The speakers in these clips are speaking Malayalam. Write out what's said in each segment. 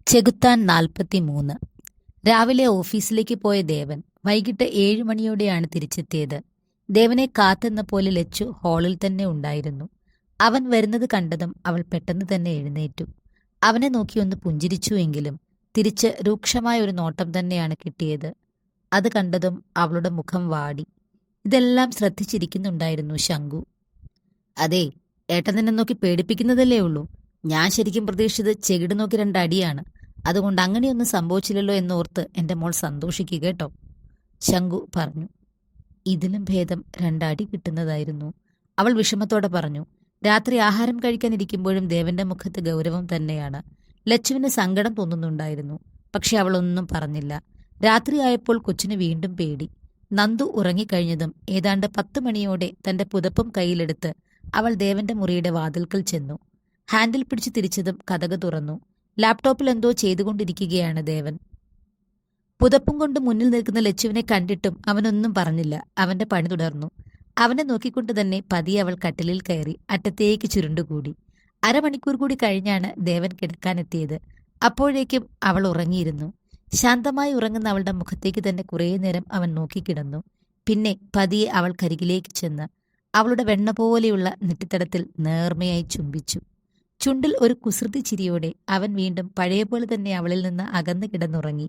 ചെകുത്താൻ 43. രാവിലെ ഓഫീസിലേക്ക് പോയ ദേവൻ വൈകിട്ട് 7 മണിയോടെയാണ് തിരിച്ചെത്തിയത്. ദേവനെ കാത്തെന്ന പോലെ ലച്ചു ഹാളിൽ തന്നെ ഉണ്ടായിരുന്നു. അവൻ വരുന്നത് കണ്ടതും അവൾ പെട്ടെന്ന് തന്നെ എഴുന്നേറ്റു. അവനെ നോക്കി ഒന്ന് പുഞ്ചിരിച്ചുവെങ്കിലും തിരിച്ച് രൂക്ഷമായ ഒരു നോട്ടം തന്നെയാണ് കിട്ടിയത്. അത് കണ്ടതും അവളുടെ മുഖം വാടി. ഇതെല്ലാം ശ്രദ്ധിച്ചിരിക്കുന്നുണ്ടായിരുന്നു ശങ്കു. അതെ, ഏട്ടൻ നിന്നെ നോക്കി പേടിപ്പിക്കുന്നതല്ലേ ഉള്ളൂ. ഞാൻ ശരിക്കും പ്രതീക്ഷിച്ചത് ചെകിട് നോക്കി 2 അടിയാണ്. അതുകൊണ്ട് അങ്ങനെയൊന്നും സംഭവിച്ചില്ലല്ലോ എന്നോർത്ത് എൻ്റെ മോൾ സന്തോഷിക്കുക കേട്ടോ, ശങ്കു പറഞ്ഞു. ഇതിലും ഭേദം 2 അടി കിട്ടുന്നതായിരുന്നു, അവൾ വിഷമത്തോടെ പറഞ്ഞു. രാത്രി ആഹാരം കഴിക്കാനിരിക്കുമ്പോഴും ദേവന്റെ മുഖത്ത് ഗൗരവം തന്നെയാണ്. ലച്ചുവിന് സങ്കടം തോന്നുന്നുണ്ടായിരുന്നു. പക്ഷെ അവളൊന്നും പറഞ്ഞില്ല. രാത്രിയായപ്പോൾ കൊച്ചിന് വീണ്ടും പേടി. നന്ദു ഉറങ്ങിക്കഴിഞ്ഞതും ഏതാണ്ട് 10 മണിയോടെ തന്റെ പുതപ്പും കയ്യിലെടുത്ത് അവൾ ദേവന്റെ മുറിയുടെ വാതിൽക്കൽ ചെന്നു. ഹാൻഡിൽ പിടിച്ച് തിരിച്ചതും കതക് തുറന്നു. ലാപ്ടോപ്പിൽ എന്തോ ചെയ്തുകൊണ്ടിരിക്കുകയാണ് ദേവൻ. പുതപ്പും കൊണ്ട് മുന്നിൽ നിൽക്കുന്ന ലച്ചുവിനെ കണ്ടിട്ടും അവനൊന്നും പറഞ്ഞില്ല. അവന്റെ പണി തുടർന്നു. അവനെ നോക്കിക്കൊണ്ട് തന്നെ പതിയെ അവൾ കട്ടിലിൽ കയറി അറ്റത്തേക്ക് ചുരുണ്ടുകൂടി. 1/2 മണിക്കൂർ കൂടി കഴിഞ്ഞാണ് ദേവൻ കിടക്കാനെത്തിയത്. അപ്പോഴേക്കും അവൾ ഉറങ്ങിയിരുന്നു. ശാന്തമായി ഉറങ്ങുന്ന അവളുടെ മുഖത്തേക്ക് തന്നെ കുറേ നേരം അവൻ നോക്കിക്കിടന്നു. പിന്നെ പതിയെ അവൾ കരികിലേക്ക് ചെന്ന് അവളുടെ വെണ്ണ പോലെയുള്ള നെറ്റിത്തടത്തിൽ നേർമയായി ചുംബിച്ചു. ചുണ്ടിൽ ഒരു കുസൃതി ചിരിയോടെ അവൻ വീണ്ടും പഴയപോലെ തന്നെ അവളിൽ നിന്ന് അകന്നു കിടന്നുറങ്ങി.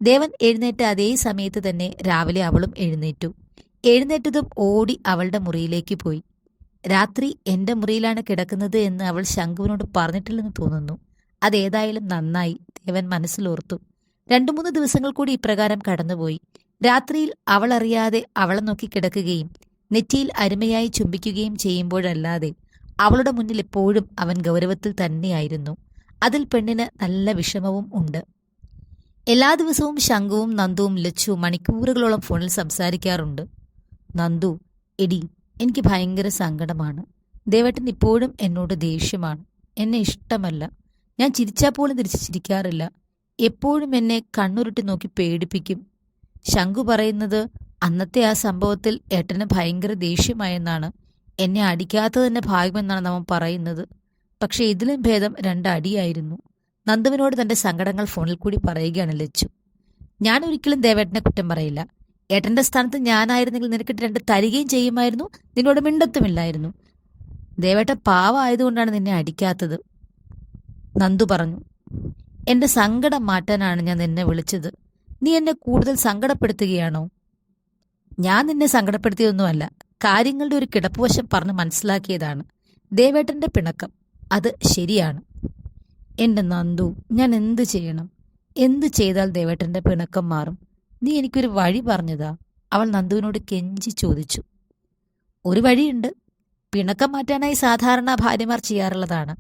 ദേവൻ എഴുന്നേറ്റ അതേ സമയത്ത് തന്നെ രാവിലെ അവളും എഴുന്നേറ്റു. എഴുന്നേറ്റതും ഓടി അവളുടെ മുറിയിലേക്ക് പോയി. രാത്രി എന്റെ മുറിയിലാണ് കിടക്കുന്നത് എന്ന് അവൾ ശങ്കുവിനോട് പറഞ്ഞിട്ടില്ലെന്ന് തോന്നുന്നു. അതേതായാലും നന്നായി, ദേവൻ മനസ്സിലോർത്തു. 2-3 ദിവസങ്ങൾ കൂടി ഇപ്രകാരം കടന്നുപോയി. രാത്രിയിൽ അവൾ അറിയാതെ അവളെ നോക്കി കിടക്കുകയും നെറ്റിയിൽ അരുമയായി ചുംബിക്കുകയും ചെയ്യുമ്പോഴല്ലാതെ അവളുടെ മുന്നിൽ എപ്പോഴും അവൻ ഗൗരവത്തിൽ തന്നെയായിരുന്നു. അതിൽ പെണ്ണിന് നല്ല വിഷമവും ഉണ്ട്. എല്ലാ ദിവസവും ശങ്കുവും നന്ദുവും ലച്ചുവും മണിക്കൂറുകളോളം ഫോണിൽ സംസാരിക്കാറുണ്ട്. നന്ദു, എടി, എനിക്ക് ഭയങ്കര സങ്കടമാണ്. ദേവേട്ടൻ ഇപ്പോഴും എന്നോട് ദേഷ്യമാണ്. എന്നെ ഇഷ്ടമല്ല. ഞാൻ ചിരിച്ചാൽ പോലും തിരിച്ച് ചിരിക്കാറില്ല. എപ്പോഴും എന്നെ കണ്ണുരുട്ടി നോക്കി പേടിപ്പിക്കും. ശങ്കു പറയുന്നത് അന്നത്തെ ആ സംഭവത്തിൽ ഏട്ടന് ഭയങ്കര ദേഷ്യമായെന്നാണ്. എന്നെ അടിക്കാത്തത് തന്നെ ഭാഗ്യമെന്നാണ് അവൻ പറയുന്നത്. പക്ഷെ ഇതിലും ഭേദം 2 അടിയായിരുന്നു. നന്ദുവിനോട് തന്റെ സങ്കടങ്ങൾ ഫോണിൽ കൂടി പറയുകയാണ് ലച്ചു. ഞാൻ ഒരിക്കലും ദേവേട്ടനെ കുറ്റം പറയില്ല. ഏട്ടന്റെ സ്ഥാനത്ത് ഞാനായിരുന്നെങ്കിൽ നിനക്ക് 2 തരികയും ചെയ്യുമായിരുന്നു, നിന്നോട് മിണ്ടത്തുമില്ലായിരുന്നു. ദേവേട്ടൻ പാവമായതുകൊണ്ടാണ് നിന്നെ അടിക്കാത്തത്, നന്ദു പറഞ്ഞു. എന്റെ സങ്കടം മാറ്റാനാണ് ഞാൻ നിന്നെ വിളിച്ചത്. നീ എന്നെ കൂടുതൽ സങ്കടപ്പെടുത്തുകയാണോ? ഞാൻ നിന്നെ സങ്കടപ്പെടുത്തിയൊന്നുമല്ല. കാര്യങ്ങളുടെ ഒരു കിടപ്പുവശം പറഞ്ഞ് മനസ്സിലാക്കിയതാണ്. ദേവേട്ടന്റെ പിണക്കം, അത് ശരിയാണ്. എന്റെ നന്ദു, ഞാൻ എന്ത് ചെയ്യണം? എന്ത് ചെയ്താൽ ദേവേട്ടന്റെ പിണക്കം മാറും? നീ എനിക്കൊരു വഴി പറഞ്ഞതാ, അവൾ നന്ദുവിനോട് കെഞ്ചി ചോദിച്ചു. ഒരു വഴിയുണ്ട്. പിണക്കം മാറ്റാനായി സാധാരണ ഭാര്യമാർ ചെയ്യാറുള്ളതാണ്.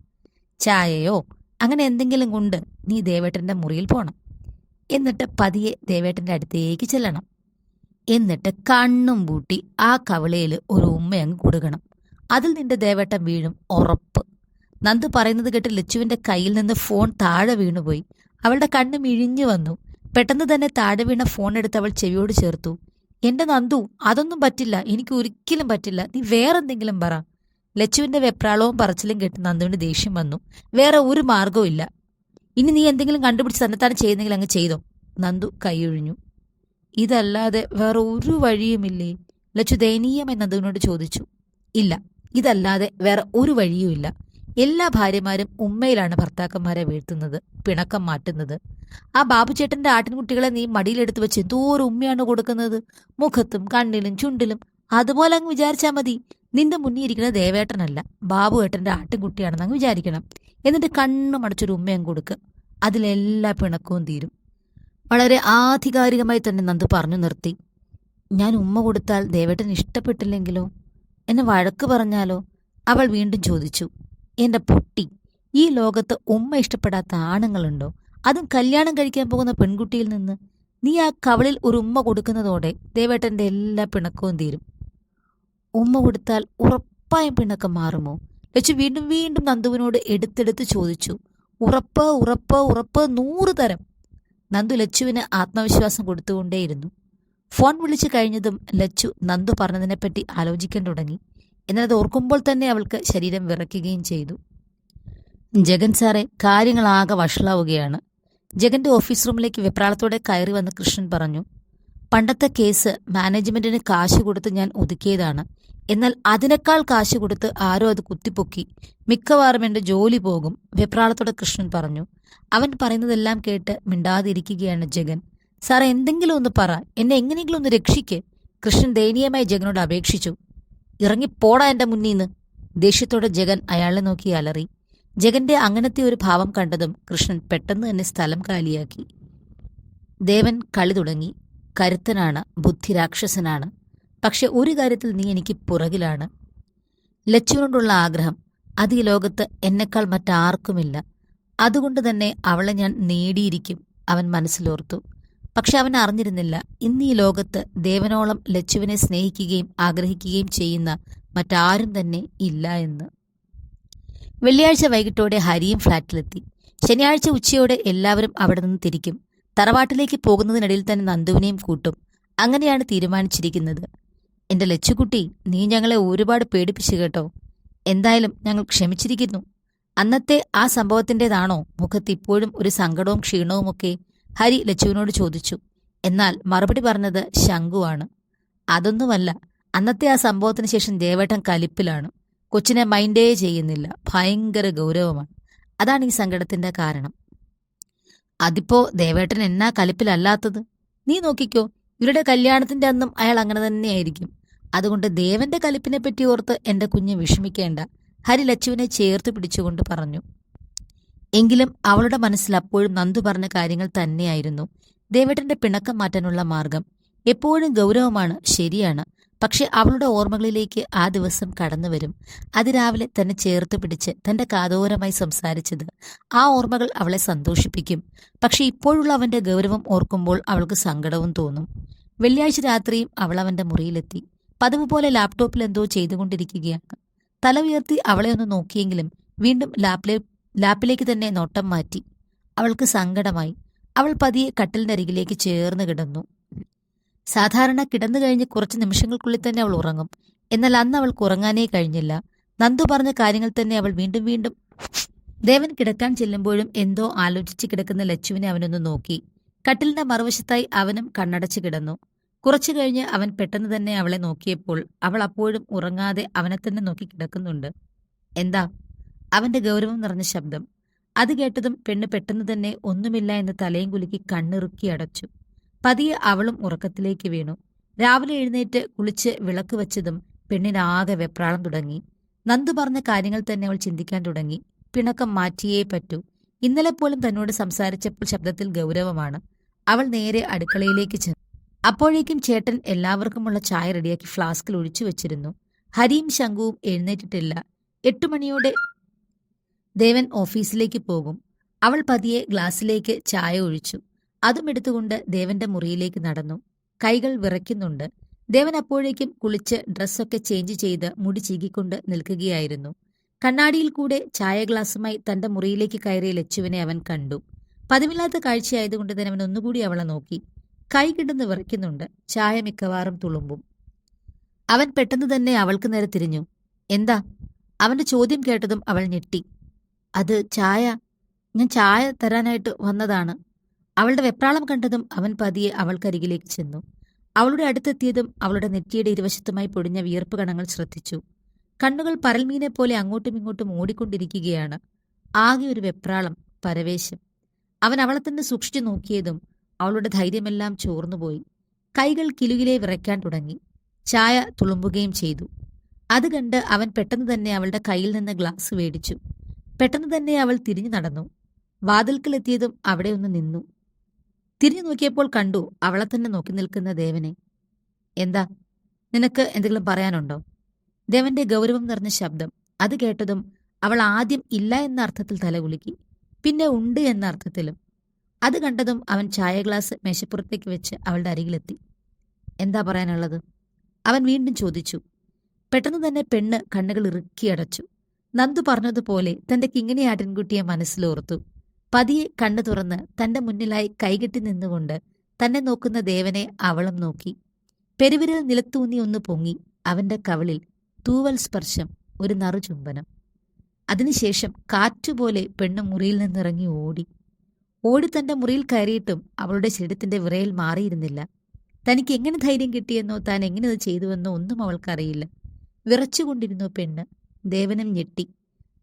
ചായയോ അങ്ങനെ എന്തെങ്കിലും കൊണ്ട് നീ ദേവേട്ടന്റെ മുറിയിൽ പോണം. എന്നിട്ട് പതിയെ ദേവേട്ടന്റെ അടുത്തേക്ക് ചെല്ലണം. എന്നിട്ട് കണ്ണും പൂട്ടി ആ കവിളയിൽ ഒരു ഉമ്മയങ്ങ് കൊടുക്കണം. അതിൽ നിന്റെ ദേവേട്ടൻ വീഴും, ഉറപ്പ്. നന്ദു പറയുന്നത് കേട്ട് ലച്ചുവിന്റെ കയ്യിൽ നിന്ന് ഫോൺ താഴെ വീണുപോയി. അവളുടെ കണ്ണ് മിഴിഞ്ഞു വന്നു. പെട്ടെന്ന് തന്നെ താഴെ വീണ ഫോൺ എടുത്ത് അവൾ ചെവിയോട് ചേർത്തു. എന്റെ നന്ദു, അതൊന്നും പറ്റില്ല, എനിക്ക് ഒരിക്കലും പറ്റില്ല. നീ വേറെന്തെങ്കിലും പറ. ലച്ചുവിന്റെ വെപ്രാളവും പറച്ചിലും കേട്ട് നന്ദുവിന് ദേഷ്യം വന്നു. വേറെ ഒരു മാർഗവും ഇല്ല. ഇനി നീ എന്തെങ്കിലും കണ്ടുപിടിച്ച് തന്നെത്താൻ ചെയ്യുന്നെങ്കിൽ അങ്ങ് ചെയ്തോ, നന്ദു കൈയൊഴിഞ്ഞു. ഇതല്ലാതെ വേറെ ഒരു വഴിയുമില്ലേ? ലച്ചു ദയനീയമായി നന്ദുവിനോട് ചോദിച്ചു. ഇല്ല, ഇതല്ലാതെ വേറെ ഒരു വഴിയുമില്ല. എല്ലാ ഭാര്യമാരും ഉമ്മയിലാണ് ഭർത്താക്കന്മാരെ വീഴ്ത്തുന്നത്, പിണക്കം മാറ്റുന്നത്. ആ ബാബുചേട്ടന്റെ ആട്ടിൻകുട്ടികളെ നീ മടിയിലെടുത്ത് വെച്ച് എന്തോരം ഉമ്മയാണ് കൊടുക്കുന്നത്, മുഖത്തും കണ്ണിലും ചുണ്ടിലും. അതുപോലെ അങ്ങ് വിചാരിച്ചാൽ മതി. നിന്റെ മുന്നിൽ ഇരിക്കുന്നത് ദേവേട്ടനല്ല, ബാബുവേട്ടന്റെ ആട്ടിൻകുട്ടിയാണെന്ന് അങ്ങ് വിചാരിക്കണം. എന്നിട്ട് കണ്ണു മടച്ചൊരു ഉമ്മയങ്ങ് കൊടുക്കുക. അതിലെല്ലാ പിണക്കവും തീരും. വളരെ ആധികാരികമായി തന്നെ നന്ദു പറഞ്ഞു നിർത്തി. ഞാൻ ഉമ്മ കൊടുത്താൽ ദേവേട്ടൻ ഇഷ്ടപ്പെട്ടില്ലെങ്കിലോ? എന്നെ വഴക്ക് പറഞ്ഞാലോ? അവൾ വീണ്ടും ചോദിച്ചു. എന്റെ പൊട്ടി, ഈ ലോകത്ത് ഉമ്മ ഇഷ്ടപ്പെടാത്ത ആണുങ്ങളുണ്ടോ? അതും കല്യാണം കഴിക്കാൻ പോകുന്ന പെൺകുട്ടിയിൽ നിന്ന്. നീ ആ കവളിൽ ഒരു ഉമ്മ കൊടുക്കുന്നതോടെ ദേവേട്ടന്റെ എല്ലാ പിണക്കവും തീരും. ഉമ്മ കൊടുത്താൽ ഉറപ്പായും പിണക്കം മാറുമോ? ലച്ചു വീണ്ടും വീണ്ടും നന്ദുവിനോട് എടുത്തെടുത്ത് ചോദിച്ചു. ഉറപ്പ്, ഉറപ്പ്, ഉറപ്പ്, 100 തരം. നന്ദു ലച്ചുവിന് ആത്മവിശ്വാസം കൊടുത്തുകൊണ്ടേയിരുന്നു. ഫോൺ വിളിച്ചു കഴിഞ്ഞതും ലച്ചു നന്ദു പറഞ്ഞതിനെപ്പറ്റി ആലോചിക്കാൻ തുടങ്ങി. എന്നാൽ അത് ഓർക്കുമ്പോൾ തന്നെ അവൾക്ക് ശരീരം വിറയ്ക്കുകയും ചെയ്തു. ജഗൻ സാറെ, കാര്യങ്ങളാകെ വഷളാവുകയാണ്. ജഗന്റെ ഓഫീസ് റൂമിലേക്ക് വെപ്രാളത്തോടെ കയറി വന്ന് കൃഷ്ണൻ പറഞ്ഞു, പണ്ടത്തെ കേസ് മാനേജ്മെന്റിന് കാശ് കൊടുത്ത് ഞാൻ ഒതുക്കിയതാണ്. എന്നാൽ അതിനേക്കാൾ കാശ് കൊടുത്ത് ആരോ അത് കുത്തിപ്പൊക്കി. മിക്കവാറും എന്റെ ജോലി പോകും. വെപ്രാളത്തോടെ കൃഷ്ണൻ പറഞ്ഞു. അവൻ പറയുന്നതെല്ലാം കേട്ട് മിണ്ടാതിരിക്കുകയാണ് ജഗൻ. സാറേ, എന്തെങ്കിലും ഒന്ന് പറ, എന്നെ എങ്ങനെയെങ്കിലും ഒന്ന് രക്ഷിക്ക്. കൃഷ്ണൻ ദയനീയമായി ജഗനോട് അപേക്ഷിച്ചു. ഇറങ്ങിപ്പോടാ എന്റെ മുന്നീന്ന്. ദേഷ്യത്തോടെ ജഗൻ അയാളെ നോക്കി അലറി. ജഗന്റെ അങ്ങനത്തെ ഒരു ഭാവം കണ്ടതും കൃഷ്ണൻ പെട്ടെന്ന് തന്നെ സ്ഥലം കാലിയാക്കി. ദേവൻ കളി തുടങ്ങി. കരുത്തനാണ്, ബുദ്ധിരാക്ഷസനാണ്. പക്ഷെ ഒരു കാര്യത്തിൽ നീ എനിക്ക് പുറകിലാണ്. ലച്ചുവിനോടുള്ള ആഗ്രഹം അത് ഈ ലോകത്ത് എന്നെക്കാൾ മറ്റാർക്കുമില്ല. അതുകൊണ്ട് തന്നെ അവളെ ഞാൻ നേടിയിരിക്കും, അവൻ മനസ്സിലോർത്തു. പക്ഷെ അവൻ അറിഞ്ഞിരുന്നില്ല, ഇന്ന് ഈ ലോകത്ത് ദേവനോളം ലച്ചുവിനെ സ്നേഹിക്കുകയും ആഗ്രഹിക്കുകയും ചെയ്യുന്ന മറ്റാരും തന്നെ ഇല്ല എന്ന്. വെള്ളിയാഴ്ച വൈകിട്ടോടെ ഹരിയും ഫ്ളാറ്റിലെത്തി. ശനിയാഴ്ച ഉച്ചയോടെ എല്ലാവരും അവിടെ നിന്ന് തിരിക്കും. തറവാട്ടിലേക്ക് പോകുന്നതിനിടയിൽ തന്നെ നന്ദുവിനെയും കൂട്ടും. അങ്ങനെയാണ് തീരുമാനിച്ചിരിക്കുന്നത്. എന്റെ ലച്ചുകുട്ടി, നീ ഞങ്ങളെ ഒരുപാട് പേടിപ്പിച്ചു കേട്ടോ. എന്തായാലും ഞങ്ങൾ ക്ഷമിച്ചിരിക്കുന്നു. അന്നത്തെ ആ സംഭവത്തിൻ്റെതാണോ മുഖത്ത് ഇപ്പോഴും ഒരു സങ്കടവും ക്ഷീണവുമൊക്കെ? ഹരി ലച്ചുവിനോട് ചോദിച്ചു. എന്നാൽ മറുപടി പറഞ്ഞത് ശങ്കുവാണ്. അതൊന്നുമല്ല, അന്നത്തെ ആ സംഭവത്തിന് ശേഷം ദേവേട്ടൻ കലിപ്പിലാണ്. കൊച്ചിനെ മൈൻഡേ ചെയ്യുന്നില്ല. ഭയങ്കര ഗൗരവമാണ്. അതാണ് ഈ സങ്കടത്തിന്റെ കാരണം. അതിപ്പോ ദേവേട്ടൻ എന്നാ കലിപ്പിലല്ലാത്തത്? നീ നോക്കിക്കോ, ഇവരുടെ കല്യാണത്തിന്റെ അന്നും അയാൾ അങ്ങനെ തന്നെയായിരിക്കും. അതുകൊണ്ട് ദേവന്റെ കലിപ്പിനെ പറ്റി ഓർത്ത് എന്റെ കുഞ്ഞ് വിഷമിക്കേണ്ട, ഹരി ലച്ചുവിനെ ചേർത്ത് പിടിച്ചുകൊണ്ട് പറഞ്ഞു. എങ്കിലും അവളുടെ മനസ്സിൽ അപ്പോഴും നന്ദു പറഞ്ഞ കാര്യങ്ങൾ തന്നെയായിരുന്നു. ദേവേട്ടന്റെ പിണക്കം മാറ്റാനുള്ള മാർഗം എപ്പോഴും ഗൗരവമാണ്, ശരിയാണ്. പക്ഷെ അവളുടെ ഓർമ്മകളിലേക്ക് ആ ദിവസം കടന്നുവരും. അതിരാവിലെ തന്നെ ചേർത്ത് പിടിച്ച് തന്റെ കാതോരമായി സംസാരിച്ചത്. ആ ഓർമ്മകൾ അവളെ സന്തോഷിപ്പിക്കും. പക്ഷെ ഇപ്പോഴുള്ള അവന്റെ ഗൗരവം ഓർക്കുമ്പോൾ അവൾക്ക് സങ്കടവും തോന്നും. വെള്ളിയാഴ്ച രാത്രിയും അവൾ അവന്റെ മുറിയിലെത്തി. പതിവ് പോലെ ലാപ്ടോപ്പിൽ എന്തോ ചെയ്തുകൊണ്ടിരിക്കുകയാണ്. തല ഉയർത്തി അവളെ ഒന്ന് നോക്കിയെങ്കിലും വീണ്ടും ലാപ്പിലേക്ക് തന്നെ നോട്ടം മാറ്റി. അവൾക്ക് സങ്കടമായി. അവൾ പതിയെ കട്ടിലിനരികിലേക്ക് ചേർന്ന് കിടന്നു. സാധാരണ കിടന്നു കഴിഞ്ഞ് കുറച്ച് നിമിഷങ്ങൾക്കുള്ളിൽ തന്നെ അവൾ ഉറങ്ങും. എന്നാൽ അന്ന് അവൾക്ക് ഉറങ്ങാനേ കഴിഞ്ഞില്ല. നന്ദു പറഞ്ഞ കാര്യങ്ങൾ തന്നെ അവൾ വീണ്ടും വീണ്ടും. ദേവൻ കിടക്കാൻ ചെല്ലുമ്പോഴും എന്തോ ആലോചിച്ച് കിടക്കുന്ന ലച്ചുവിനെ അവനൊന്ന് നോക്കി. കട്ടിലിന്റെ മറുവശത്തായി അവനും കണ്ണടച്ച് കിടന്നു. കുറച്ചു കഴിഞ്ഞ് അവൻ പെട്ടെന്ന് തന്നെ അവളെ നോക്കിയപ്പോൾ അവൾ അപ്പോഴും ഉറങ്ങാതെ അവനെ തന്നെ നോക്കി കിടക്കുന്നുണ്ട്. എന്താ? അവന്റെ ഗൗരവം നിറഞ്ഞ ശബ്ദം. അത് കേട്ടതും പെണ്ണ് പെട്ടെന്ന് തന്നെ ഒന്നുമില്ല എന്ന് തലയും കുലുക്കി കണ്ണിറുക്കി അടച്ചു. പതിയെ അവളും ഉറക്കത്തിലേക്ക് വീണു. രാവിലെ എഴുന്നേറ്റ് കുളിച്ച് വിളക്ക് വെച്ചതും പെണ്ണിനാകെ വെപ്രാളം തുടങ്ങി. നന്ദു പറഞ്ഞ കാര്യങ്ങൾ തന്നെ അവൾ ചിന്തിക്കാൻ തുടങ്ങി. പിണക്കം മാറ്റിയേ പറ്റൂ. ഇന്നലെ പോലും തന്നോട് സംസാരിച്ചപ്പോൾ ശബ്ദത്തിൽ ഗൗരവമാണ്. അവൾ നേരെ അടുക്കളയിലേക്ക് ചെന്നു. അപ്പോഴേക്കും ചേട്ടൻ എല്ലാവർക്കുമുള്ള ചായ റെഡിയാക്കി ഫ്ലാസ്കിൽ ഒഴിച്ചു വെച്ചിരുന്നു. ഹരിയും ശങ്കുവും എഴുന്നേറ്റിട്ടില്ല. 8 മണിയോടെ ദേവൻ ഓഫീസിലേക്ക് പോകും. അവൾ പതിയെ ഗ്ലാസ്സിലേക്ക് ചായ ഒഴിച്ചു. അതും എടുത്തുകൊണ്ട് ദേവന്റെ മുറിയിലേക്ക് നടന്നു. കൈകൾ വിറയ്ക്കുന്നുണ്ട്. ദേവൻ അപ്പോഴേക്കും കുളിച്ച് ഡ്രസ്സൊക്കെ ചേഞ്ച് ചെയ്ത് മുടി ചീകിക്കൊണ്ട് നിൽക്കുകയായിരുന്നു. കണ്ണാടിയിൽ കൂടെ ചായ ഗ്ലാസുമായി തന്റെ മുറിയിലേക്ക് കയറിയ ലച്ചുവിനെ അവൻ കണ്ടു. പതിവില്ലാത്ത കാഴ്ചയായതുകൊണ്ട് തന്നെ അവൻ ഒന്നുകൂടി അവളെ നോക്കി. കൈ കിടന്ന് വിറയ്ക്കുന്നുണ്ട്. ചായ മിക്കവാറും തുളുമ്പും. അവൻ പെട്ടെന്ന് തന്നെ അവൾക്ക് നേരെ തിരിഞ്ഞു. എന്താ? അവന്റെ ചോദ്യം കേട്ടതും അവൾ ഞെട്ടി. അത് ചായ. ഞാൻ ചായ തരാനായിട്ട് വന്നതാണ്. അവളുടെ വെപ്രാളം കണ്ടതും അവൻ പതിയെ അവൾക്കരികിലേക്ക് ചെന്നു. അവളുടെ അടുത്തെത്തിയതും അവളുടെ നെറ്റിയുടെ ഇരുവശത്തുമായി പൊടിഞ്ഞ വിയർപ്പ് കണങ്ങൾ ശ്രദ്ധിച്ചു. കണ്ണുകൾ പരൽമീനെ പോലെ അങ്ങോട്ടും ഇങ്ങോട്ടും ഓടിക്കൊണ്ടിരിക്കുകയാണ്. ആകെ ഒരു വെപ്രാളം, പരവേശം. അവൻ അവളെ തന്നെ സൂക്ഷിച്ചു നോക്കിയതും അവളുടെ ധൈര്യമെല്ലാം ചോർന്നുപോയി. കൈകൾ കിലുകിലെ വിറയ്ക്കാൻ തുടങ്ങി. ചായ തുളുമ്പുകയും ചെയ്തു. അത് കണ്ട് അവൻ പെട്ടെന്ന് തന്നെ അവളുടെ കയ്യിൽ നിന്ന് ഗ്ലാസ് മേടിച്ചു. പെട്ടെന്ന് തന്നെ അവൾ തിരിഞ്ഞു നടന്നു. വാതിൽക്കലെത്തിയതും അവിടെ ഒന്ന് നിന്നു. തിരിഞ്ഞു നോക്കിയപ്പോൾ കണ്ടു അവളെ തന്നെ നോക്കി നിൽക്കുന്ന ദേവനെ. എന്താ? നിനക്ക് എന്തെങ്കിലും പറയാനുണ്ടോ? ദേവന്റെ ഗൗരവം നിറഞ്ഞ ശബ്ദം. അത് കേട്ടതും അവൾ ആദ്യം ഇല്ല എന്ന അർത്ഥത്തിൽ തലകുലുക്കി, പിന്നെ ഉണ്ട് എന്ന അർത്ഥത്തിലും. അത് കണ്ടതും അവൻ ചായ ഗ്ലാസ് മേശപ്പുറത്തേക്ക് വെച്ച് അവളുടെ അരികിലെത്തി. എന്താ പറയാനുള്ളത്? അവൻ വീണ്ടും ചോദിച്ചു. പെട്ടെന്ന് തന്നെ പെണ്ണ് കണ്ണുകൾ ഇറുക്കിയടച്ചു. നന്ദു പറഞ്ഞതുപോലെ തന്റെ കിങ്ങിണി ആട്ടിൻകുട്ടിയെ മനസ്സിലോർത്തു. പതിയെ കണ്ണു തുറന്ന് തന്റെ മുന്നിലായി കൈകെട്ടി നിന്നുകൊണ്ട് തന്നെ നോക്കുന്ന ദേവനെ അവളും നോക്കി. പെരുവിരൽ നിലത്തൂന്നി ഒന്ന് പൊങ്ങി. അവന്റെ കവിളിൽ തൂവൽ സ്പർശം, ഒരു നറുചുംബനം. അതിനുശേഷം കാറ്റുപോലെ പെണ്ണ് മുറിയിൽ നിന്നിറങ്ങി ഓടി. ഓടി തന്റെ മുറിയിൽ കയറിയിട്ടും അവളുടെ ശരീരത്തിന്റെ വിറയൽ മാറിയിരുന്നില്ല. തനിക്ക് എങ്ങനെ ധൈര്യം കിട്ടിയെന്നോ താൻ എങ്ങനെ അത് ചെയ്തുവെന്നോ ഒന്നും അവൾക്കറിയില്ല. വിറച്ചുകൊണ്ടിരുന്നു പെണ്ണ്. ദേവനും ഞെട്ടി.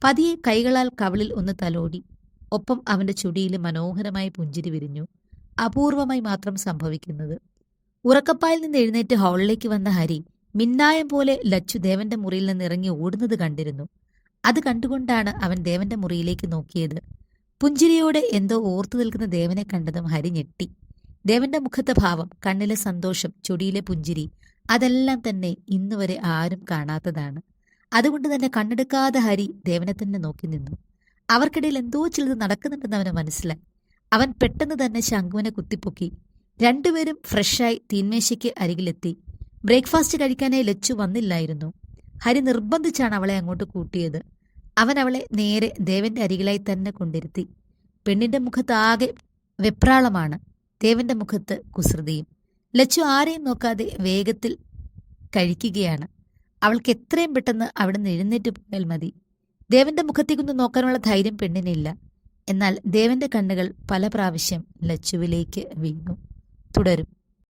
പതിയെ കൈകളാൽ കവിളിൽ ഒന്ന് തലോടി. ഒപ്പം അവന്റെ ചുടിയിൽ മനോഹരമായ പുഞ്ചിരി വിരിഞ്ഞു. അപൂർവമായി മാത്രം സംഭവിക്കുന്നത്. ഉറക്കപ്പായിൽ നിന്ന് എഴുന്നേറ്റ് ഹാളിലേക്ക് വന്ന ഹരി മിന്നായം പോലെ ലച്ചു ദേവന്റെ മുറിയിൽ നിന്ന് ഇറങ്ങി ഓടുന്നത് കണ്ടിരുന്നു. അത് കണ്ടുകൊണ്ടാണ് അവൻ ദേവന്റെ മുറിയിലേക്ക് നോക്കിയത്. പുഞ്ചിരിയോടെ എന്തോ ഓർത്തു നിൽക്കുന്ന ദേവനെ കണ്ടതും ഹരി ഞെട്ടി. ദേവന്റെ മുഖത്തെ ഭാവം, കണ്ണിലെ സന്തോഷം, ചുടിയിലെ പുഞ്ചിരി, അതെല്ലാം തന്നെ ഇന്നുവരെ ആരും കാണാത്തതാണ്. അതുകൊണ്ട് തന്നെ കണ്ണെടുക്കാതെ ഹരി ദേവനെ തന്നെ നോക്കി നിന്നു. അവർക്കിടയിൽ എന്തോ ചിലത് നടക്കുന്നുണ്ടെന്ന് അവന് മനസ്സിലായി. അവൻ പെട്ടെന്ന് തന്നെ ശംഖുവിനെ കുത്തിപ്പൊക്കി. രണ്ടുപേരും ഫ്രഷായി തീന്മേശയ്ക്ക് അരികിലെത്തി. ബ്രേക്ക്ഫാസ്റ്റ് കഴിക്കാനായി ലച്ചു വന്നില്ലായിരുന്നു. ഹരി നിർബന്ധിച്ചാണ് അവളെ അങ്ങോട്ട് കൂട്ടിയത്. അവൻ അവളെ നേരെ ദേവന്റെ അരികിലായി തന്നെ കൊണ്ടിരുത്തി. പെണ്ണിന്റെ മുഖത്താകെ വെപ്രാളമാണ്, ദേവന്റെ മുഖത്ത് കുസൃതിയും. ലച്ചു ആരെയും നോക്കാതെ വേഗത്തിൽ കഴിക്കുകയാണ്. അവൾക്ക് എത്രയും പെട്ടെന്ന് അവിടെ നിന്ന് എഴുന്നേറ്റ് പോയാൽ മതി. ദേവന്റെ മുഖത്തേക്കൊന്ന് നോക്കാനുള്ള ധൈര്യം പെണ്ണിനില്ല. എന്നാൽ ദേവന്റെ കണ്ണുകൾ പല പ്രാവശ്യം ലച്ചുവിലേക്ക് വീണു. തുടരും.